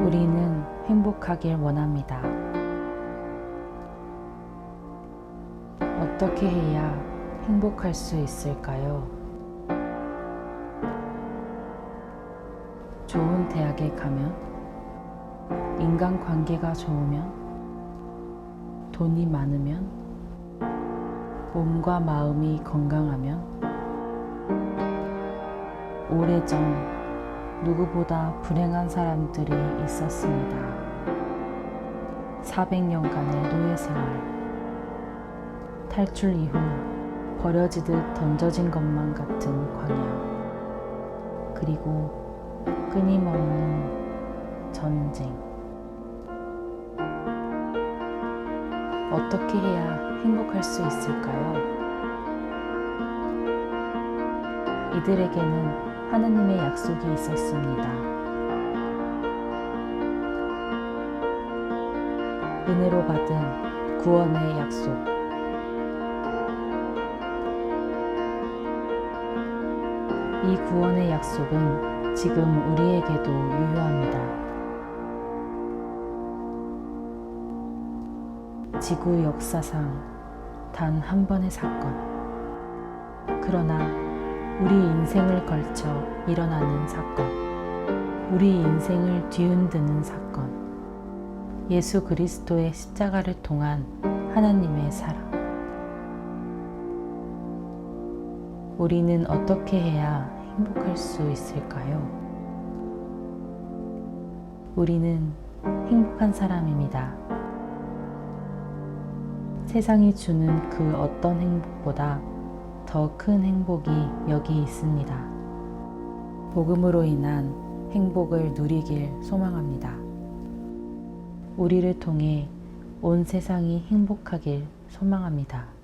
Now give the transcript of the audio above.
우리는 행복하길 원합니다. 어떻게 해야 행복할 수 있을까요? 좋은 대학에 가면, 인간관계가 좋으면, 돈이 많으면, 몸과 마음이 건강하면, 오래전 누구보다 불행한 사람들이 있었습니다. 400년간의 노예생활, 탈출 이후 버려지듯 던져진 것만 같은 광야, 그리고 끊임없는 전쟁. 어떻게 해야 행복할 수 있을까요? 이들에게는 하느님의 약속이 있었습니다. 은혜로 받은 구원의 약속. 이 구원의 약속은 지금 우리에게도 유효합니다. 지구 역사상 단 한 번의 사건. 그러나 우리 인생을 걸쳐 일어나는 사건, 우리 인생을 뒤흔드는 사건, 예수 그리스도의 십자가를 통한 하나님의 사랑. 우리는 어떻게 해야 행복할 수 있을까요? 우리는 행복한 사람입니다. 세상이 주는 그 어떤 행복보다 더 큰 행복이 여기 있습니다. 복음으로 인한 행복을 누리길 소망합니다. 우리를 통해 온 세상이 행복하길 소망합니다.